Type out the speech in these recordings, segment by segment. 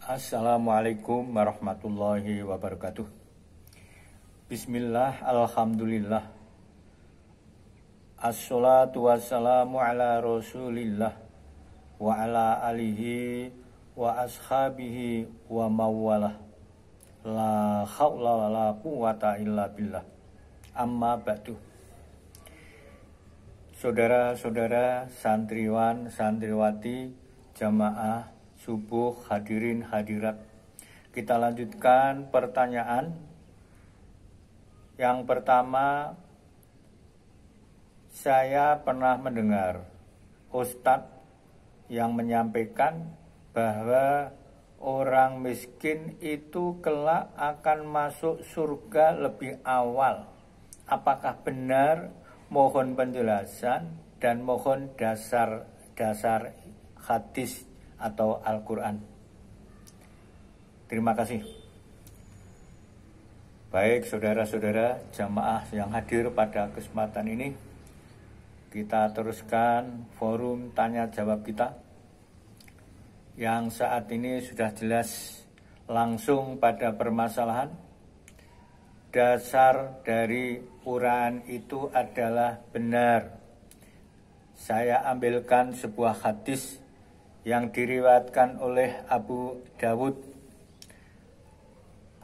Assalamualaikum warahmatullahi wabarakatuh. Bismillah, alhamdulillah. Assalatu wassalamu ala rasulillah wa ala alihi wa ashabihi wa mawalah. La haula wa la quwata illa billah. Amma ba'du. Saudara-saudara, santriwan, santriwati, jamaah subuh, hadirin hadirat. Kita lanjutkan pertanyaan. Yang pertama, saya pernah mendengar ustadz yang menyampaikan bahwa orang miskin itu kelak akan masuk surga lebih awal. Apakah benar? Mohon penjelasan dan mohon dasar hadis atau Al-Quran. Terima kasih. Baik saudara-saudara jamaah yang hadir pada kesempatan ini, kita teruskan forum tanya jawab kita yang saat ini sudah jelas langsung pada permasalahan. Dasar dari uraian itu adalah benar. Saya ambilkan sebuah hadis yang diriwayatkan oleh Abu Dawud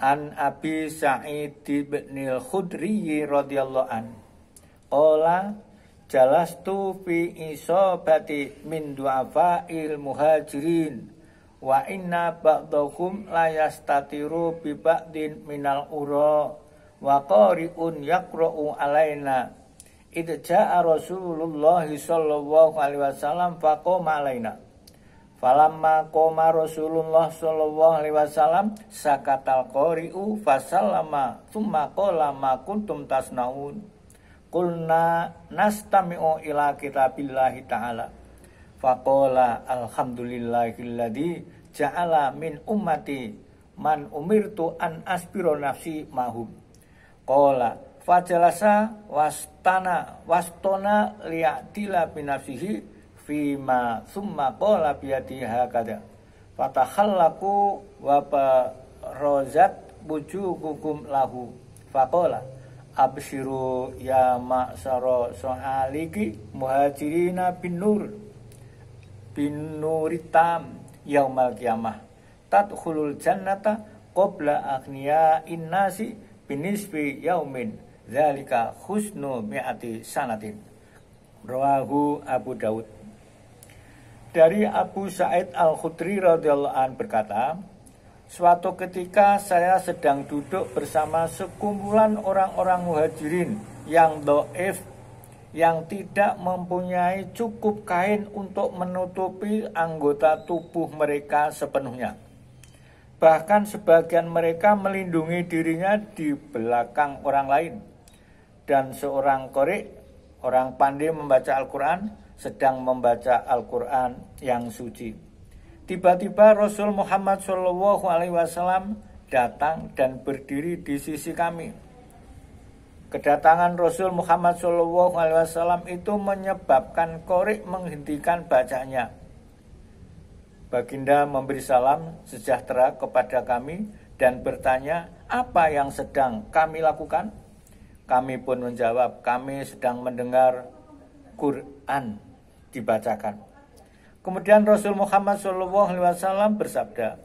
an Abi Sa'id bin al-Khudri radhiyallahu an qala jalastu fi isabati min du'afa'il muhajirin wa inna ba'dahum la yastatiru bi ba'din minal ura wa qari'un yaqra'u alaina idza Rasulullah sallallahu alaihi wasallam faqama alaina. Falamma qoma Rasulullah sallallahu alaihi wasallam sakatal qari'u fasallama tsumma qala ma kuntum tasnaun. Qulna nastami'u ila kitabillahi ta'ala. Faqala alhamdulillahilladzi ja'ala min ummati man umirtu an asbira nafsi mahum. Qala fajalasa wastona liya'dila binafsihi fima summa qala biyadi hakada fatahallaku wa rozat wujuhukum lahu faqala abshiru ya ma'sara so'aliki muhajirina bin nuritam yaumal qiyamah tadkhulul jannata qabla aghniya innasi binisfi yaumin zalika husnu mi'ati sanatin. Rawahu Abu Dawud. Dari Abu Sa'id al-Khudri radhiyallahu an berkata, suatu ketika saya sedang duduk bersama sekumpulan orang-orang muhajirin yang dhaif, yang tidak mempunyai cukup kain untuk menutupi anggota tubuh mereka sepenuhnya. Bahkan sebagian mereka melindungi dirinya di belakang orang lain. Dan seorang qari', orang pandai membaca Al-Quran, sedang membaca Al-Quran yang suci. Tiba-tiba Rasul Muhammad SAW datang dan berdiri di sisi kami. Kedatangan Rasul Muhammad SAW itu menyebabkan qari' menghentikan bacanya. Baginda memberi salam sejahtera kepada kami dan bertanya, apa yang sedang kami lakukan? Kami pun menjawab, kami sedang mendengar Quran dibacakan. Kemudian Rasul Muhammad SAW bersabda,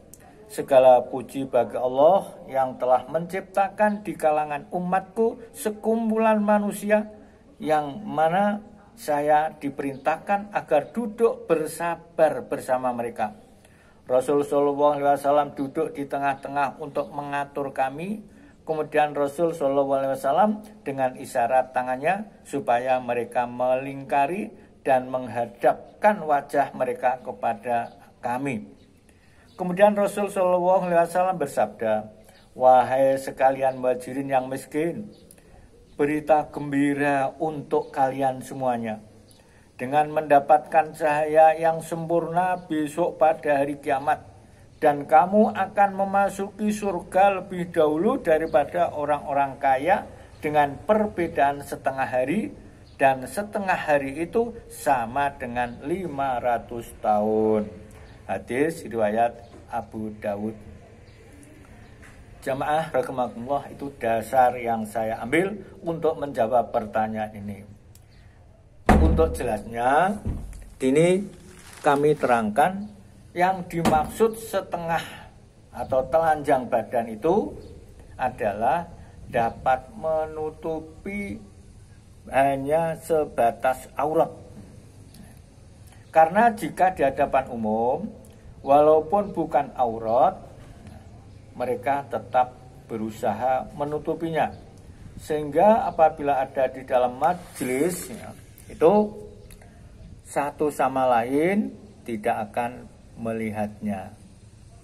segala puji bagi Allah yang telah menciptakan di kalangan umatku sekumpulan manusia yang mana saya diperintahkan agar duduk bersabar bersama mereka. Rasul SAW duduk di tengah-tengah untuk mengatur kami. Kemudian Rasul SAW dengan isyarat tangannya supaya mereka melingkari dan menghadapkan wajah mereka kepada kami. Kemudian Rasul SAW bersabda, wahai sekalian muhajirin yang miskin, berita gembira untuk kalian semuanya. Dengan mendapatkan cahaya yang sempurna besok pada hari kiamat, dan kamu akan memasuki surga lebih dahulu daripada orang-orang kaya dengan perbedaan setengah hari, dan setengah hari itu sama dengan 500 tahun. Hadis riwayat Abu Dawud. Jamaah rahimakumullah, itu dasar yang saya ambil untuk menjawab pertanyaan ini. Untuk jelasnya, ini kami terangkan yang dimaksud setengah atau telanjang badan itu adalah dapat menutupi hanya sebatas aurat. Karena jika di hadapan umum, walaupun bukan aurat, mereka tetap berusaha menutupinya. Sehingga apabila ada di dalam majelis, itu satu sama lain tidak akan melihatnya.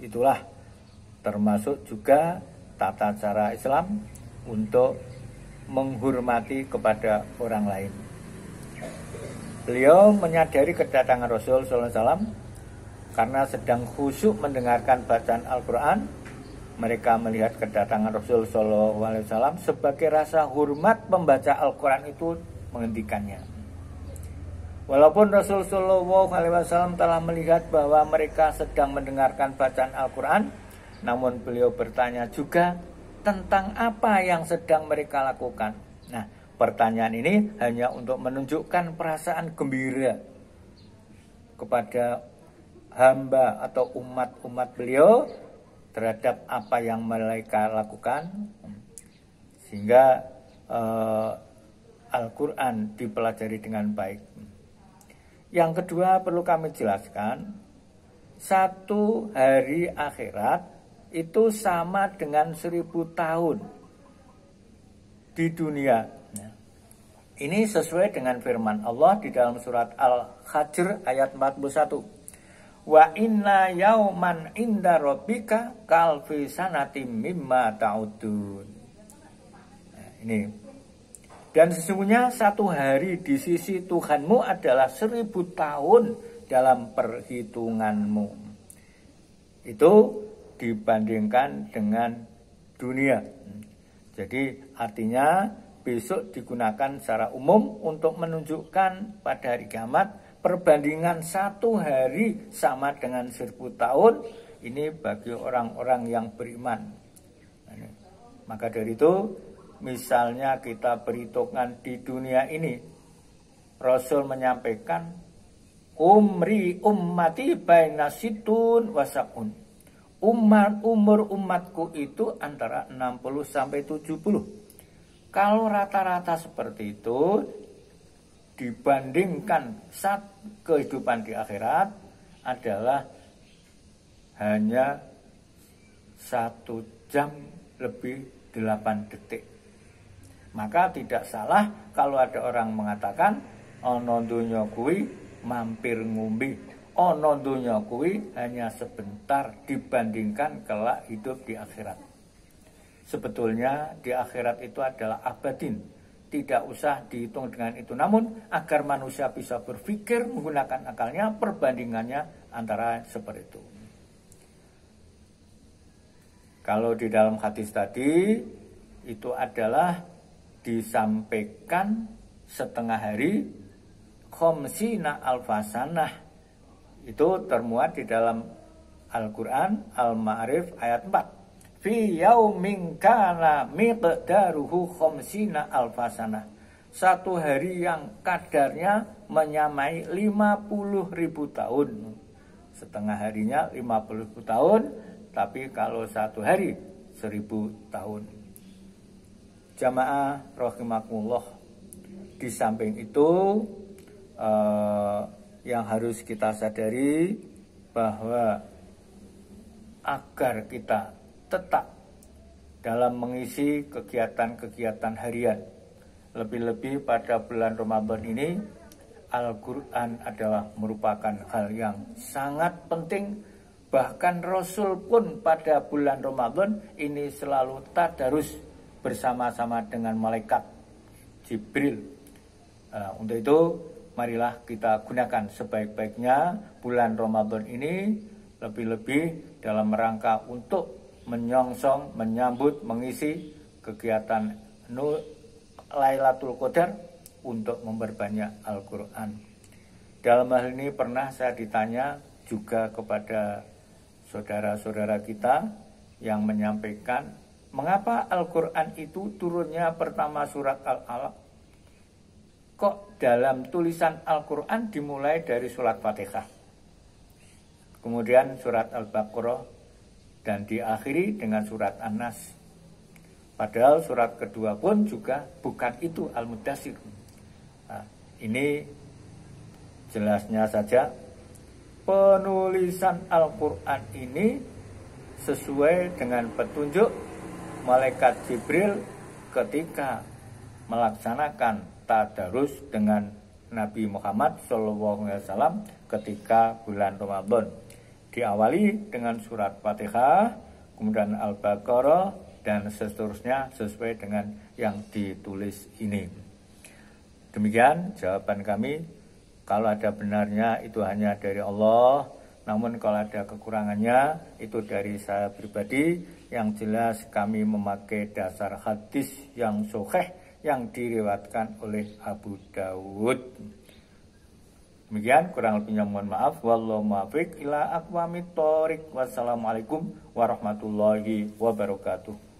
Itulah termasuk juga tata cara Islam untuk menghormati kepada orang lain. Beliau menyadari kedatangan Rasul SAW karena sedang khusyuk mendengarkan bacaan Al-Quran. Mereka melihat kedatangan Rasul SAW sebagai rasa hormat pembaca Al-Quran itu menghentikannya. Walaupun Rasul SAW telah melihat bahwa mereka sedang mendengarkan bacaan Al-Quran, namun beliau bertanya juga tentang apa yang sedang mereka lakukan. Nah, pertanyaan ini hanya untuk menunjukkan perasaan gembira kepada hamba atau umat-umat beliau terhadap apa yang mereka lakukan, sehingga Al-Quran dipelajari dengan baik. Yang kedua perlu kami jelaskan, satu hari akhirat itu sama dengan 1000 tahun di dunia. Nah, ini sesuai dengan firman Allah di dalam surat Al-Hajr ayat 41. Wa inna yauman inda rabbika kalfi sanatim mimma ta'udun. Nah, ini. Dan sesungguhnya satu hari di sisi Tuhanmu adalah 1000 tahun dalam perhitunganmu. Itu dibandingkan dengan dunia. Jadi artinya besok digunakan secara umum untuk menunjukkan pada hari kiamat perbandingan satu hari sama dengan 1000 tahun. Ini bagi orang-orang yang beriman. Maka dari itu, misalnya kita perhitungan di dunia ini, Rasul menyampaikan umri ummati baina situn wasabun. Umur umatku itu antara 60 sampai 70. Kalau rata-rata seperti itu dibandingkan saat kehidupan di akhirat adalah hanya 1 jam lebih 8 detik. Maka tidak salah kalau ada orang mengatakan ana donya kuwi mampir ngombe, ana donya kuwi hanya sebentar dibandingkan kelak hidup di akhirat. Sebetulnya di akhirat itu adalah abadin. Tidak usah dihitung dengan itu. Namun agar manusia bisa berpikir menggunakan akalnya, perbandingannya antara seperti itu. Kalau di dalam hadis tadi itu adalah disampaikan setengah hari khamsina alfasanah. Itu termuat di dalam Al-Quran Al-Ma'arif ayat 4. Fi yaumin kana miqdaruhu khamsina alfasanah. Satu hari yang kadarnya menyamai 50.000 tahun. Setengah harinya 50.000 tahun, tapi kalau satu hari 1000 tahun. Jamaah rahimakumullah, di samping itu yang harus kita sadari bahwa agar kita tetap dalam mengisi kegiatan-kegiatan harian, lebih-lebih pada bulan Ramadan ini, Al-Quran adalah merupakan hal yang sangat penting. Bahkan Rasul pun pada bulan Ramadan ini selalu tadarus bersama-sama dengan malaikat Jibril. Untuk itu marilah kita gunakan sebaik-baiknya bulan Ramadan ini, lebih-lebih dalam rangka untuk menyongsong, menyambut, mengisi kegiatan Lailatul Qadar untuk memperbanyak Al-Quran. Dalam hal ini pernah saya ditanya juga kepada saudara-saudara kita yang menyampaikan mengapa Al-Quran itu turunnya pertama surat Al-Alaq. Kok dalam tulisan Al-Quran dimulai dari surat Fatihah, kemudian surat Al-Baqarah, dan diakhiri dengan surat An-Nas. Padahal surat kedua pun juga bukan itu, Al-Mudaththir. Nah, ini jelasnya saja penulisan Al-Quran ini sesuai dengan petunjuk malaikat Jibril ketika melaksanakan tadarus dengan Nabi Muhammad SAW ketika bulan Ramadan. Diawali dengan surat Fatihah, kemudian Al-Baqarah, dan seterusnya sesuai dengan yang ditulis ini. Demikian jawaban kami. Kalau ada benarnya itu hanya dari Allah, namun kalau ada kekurangannya itu dari saya pribadi. Yang jelas kami memakai dasar hadis yang sahih yang diriwayatkan oleh Abu Dawud. Demikian, kurang lebihnya mohon maaf. Wallahu muwaffiq ila aqwamit thoriq. Wassalamualaikum warahmatullahi wabarakatuh.